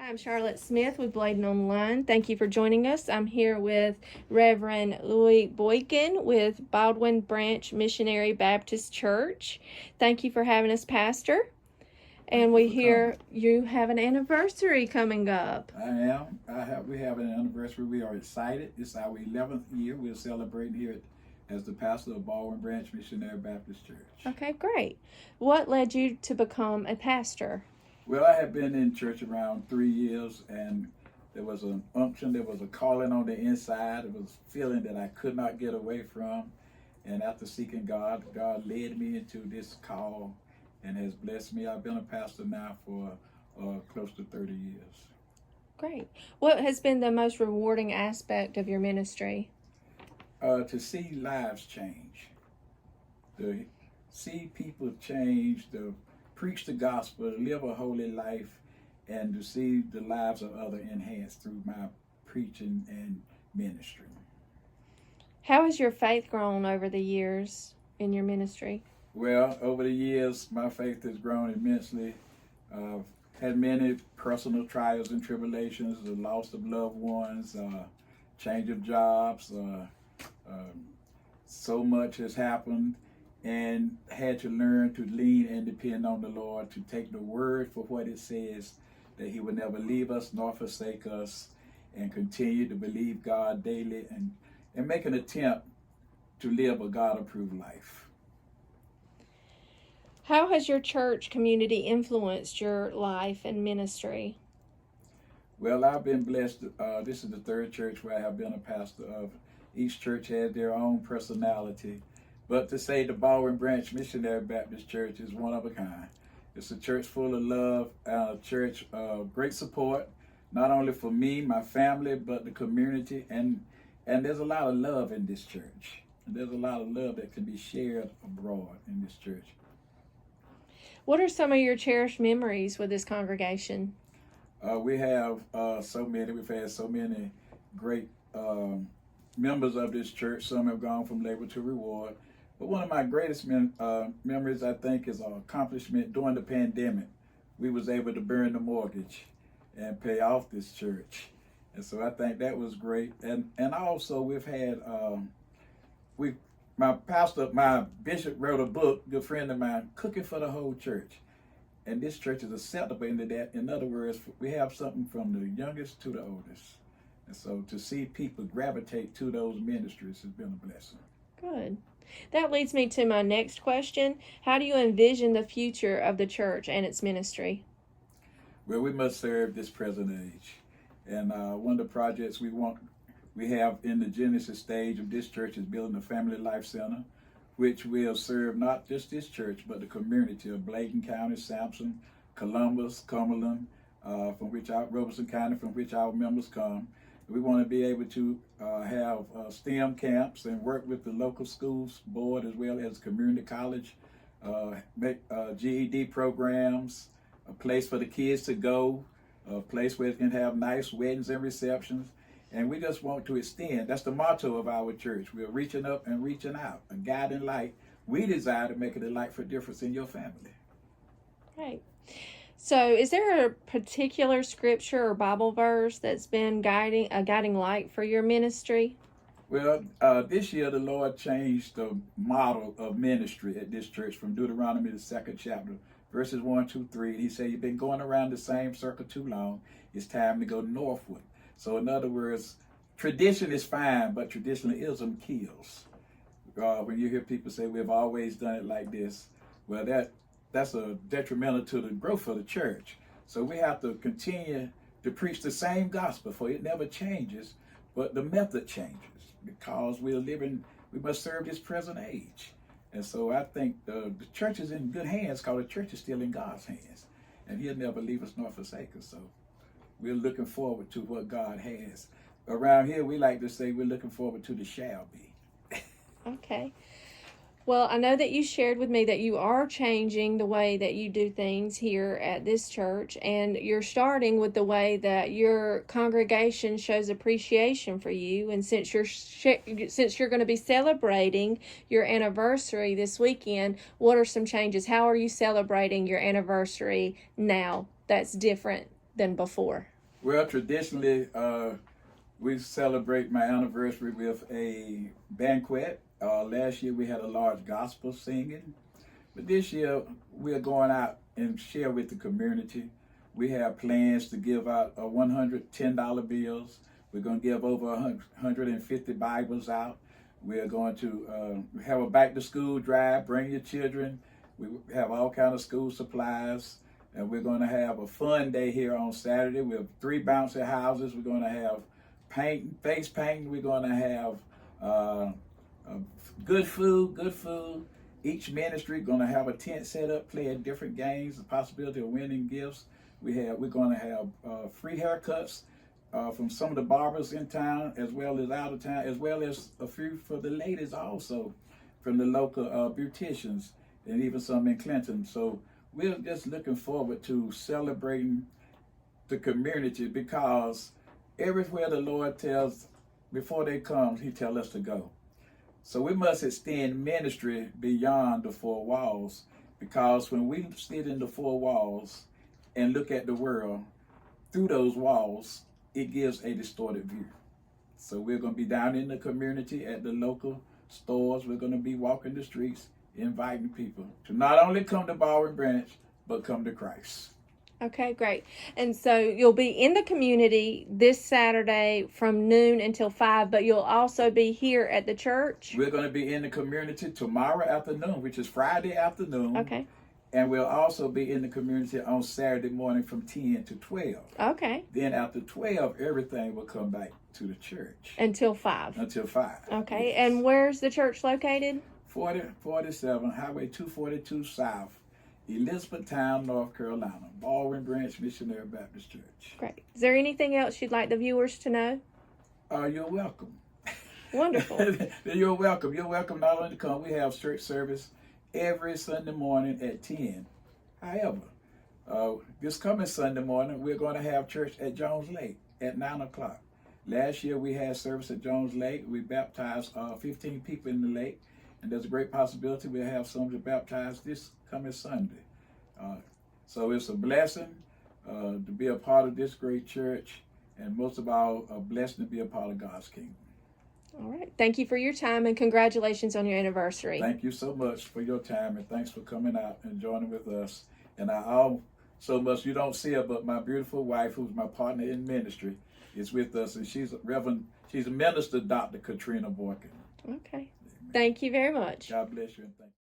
I'm Charlotte Smith with Blading Online. Thank you for joining us. I'm here with Reverend Louie Boykin with Baldwin Branch Missionary Baptist Church. Thank you for having us, Pastor. And we hear you have an anniversary coming up. I am. We have an anniversary. We are excited. It's our 11th year. We're celebrating here as the pastor of Baldwin Branch Missionary Baptist Church. Okay, great. What led you to become a pastor? Well, I had been in church around 3 years, and there was an unction, there was a calling on the inside. It was a feeling that I could not get away from. And after seeking God, God led me into this call and has blessed me. I've been a pastor now for close to 30 years. Great. What has been the most rewarding aspect of your ministry? To see lives change, to see people change, to preach the gospel, to live a holy life, and to see the lives of others enhanced through my preaching and ministry. How has your faith grown over the years in your ministry? Well, over the years, my faith has grown immensely. I've had many personal trials and tribulations, the loss of loved ones, change of jobs. So much has happened, and had to learn to lean and depend on the Lord, to take the word for what it says, that he will never leave us nor forsake us, and continue to believe God daily and make an attempt to live a God-approved life. How has your church community influenced your life and ministry? Well, I've been blessed. This is the third church where I have been a pastor of. Each church has their own personality. But to say the Baldwin Branch Missionary Baptist Church is one of a kind. It's a church full of love, a church of great support, not only for me, my family, but the community. And there's a lot of love in this church. And there's a lot of love that can be shared abroad in this church. What are some of your cherished memories with this congregation? We have so many. We've had so many great members of this church. Some have gone from labor to reward. But one of my greatest memories, I think, is an accomplishment during the pandemic. We was able to burn the mortgage and pay off this church. And so I think that was great. And also we've had, my bishop wrote a book, a good friend of mine, Cooking for the Whole Church. And this church is acceptable into that. In other words, we have something from the youngest to the oldest. And so to see people gravitate to those ministries has been a blessing. Good. That leads me to my next question. How do you envision the future of the church and its ministry? Well, we must serve this present age. And one of the projects we have in the Genesis stage of this church is building a family life center, which will serve not just this church, but the community of Bladen County, Sampson, Columbus, Cumberland, Robeson County, from which our members come. We want to be able to have STEM camps and work with the local schools board as well as community college, make GED programs, a place for the kids to go, a place where they can have nice weddings and receptions. And we just want to extend. That's the motto of our church. We're reaching up and reaching out, a guiding light. We desire to make it a light for difference in your family. Right. So is there a particular scripture or Bible verse that's been a guiding light for your ministry? Well, this year the Lord changed the model of ministry at this church from Deuteronomy, the 2nd chapter, verses 1, 2, 3. He said, you've been going around the same circle too long. It's time to go northward. So in other words, tradition is fine, but traditionalism kills. When you hear people say, we've always done it like this, well, that's a detrimental to the growth of the church. So we have to continue to preach the same gospel, for it never changes, but the method changes, because we must serve this present age. And so I think the church is in good hands, because the church is still in God's hands, and he'll never leave us nor forsake us. So we're looking forward to what God has. Around here, we like to say we're looking forward to the shall be. Okay. Well, I know that you shared with me that you are changing the way that you do things here at this church, and you're starting with the way that your congregation shows appreciation for you. And since you're going to be celebrating your anniversary this weekend, what are some changes? How are you celebrating your anniversary now that's different than before? Well, traditionally, we celebrate my anniversary with a banquet. Last year we had a large gospel singing, but this year we're going out and share with the community. We have plans to give out $110 bills. We're going to give over 150 Bibles out. We're going to have a back to school drive. Bring your children. We have all kinds of school supplies. And we're going to have a fun day here on Saturday. We have 3 bouncy houses. We're going to have painting, face painting. We're going to have good food. Each ministry going to have a tent set up, playing different games, the possibility of winning gifts. We're going to have free haircuts from some of the barbers in town, as well as out of town, as well as a few for the ladies also, from the local beauticians, and even some in Clinton. So we're just looking forward to celebrating the community, because everywhere the Lord tells, before they come, He tells us to go. So we must extend ministry beyond the 4 walls, because when we sit in the 4 walls and look at the world through those walls, it gives a distorted view. So we're going to be down in the community at the local stores. We're going to be walking the streets, inviting people to not only come to Baldwin Branch, but come to Christ. Okay, great. And so you'll be in the community this Saturday from noon until 5, but you'll also be here at the church? We're going to be in the community tomorrow afternoon, which is Friday afternoon. Okay. And we'll also be in the community on Saturday morning from 10 to 12. Okay. Then after 12, everything will come back to the church. Until 5? Until 5. Okay. Yes. And where's the church located? 4047 Highway 242 South, Elizabethtown, North Carolina. Baldwin Branch Missionary Baptist Church. Great. Is there anything else you'd like the viewers to know? You're welcome. Wonderful. You're welcome. You're welcome not only to come. We have church service every Sunday morning at 10. However, this coming Sunday morning, we're going to have church at Jones Lake at 9 o'clock. Last year, we had service at Jones Lake. We baptized 15 people in the lake, and there's a great possibility we'll have some to baptize this coming Sunday. So it's a blessing to be a part of this great church, and most of all, a blessing to be a part of God's kingdom. All right. Thank you for your time, and congratulations on your anniversary. Thank you so much for your time, and thanks for coming out and joining with us. And so much you don't see her, but my beautiful wife, who's my partner in ministry, is with us, and she's a Minister Dr. Katrina Boykin. Okay. Thank you very much. God bless you, and thank you.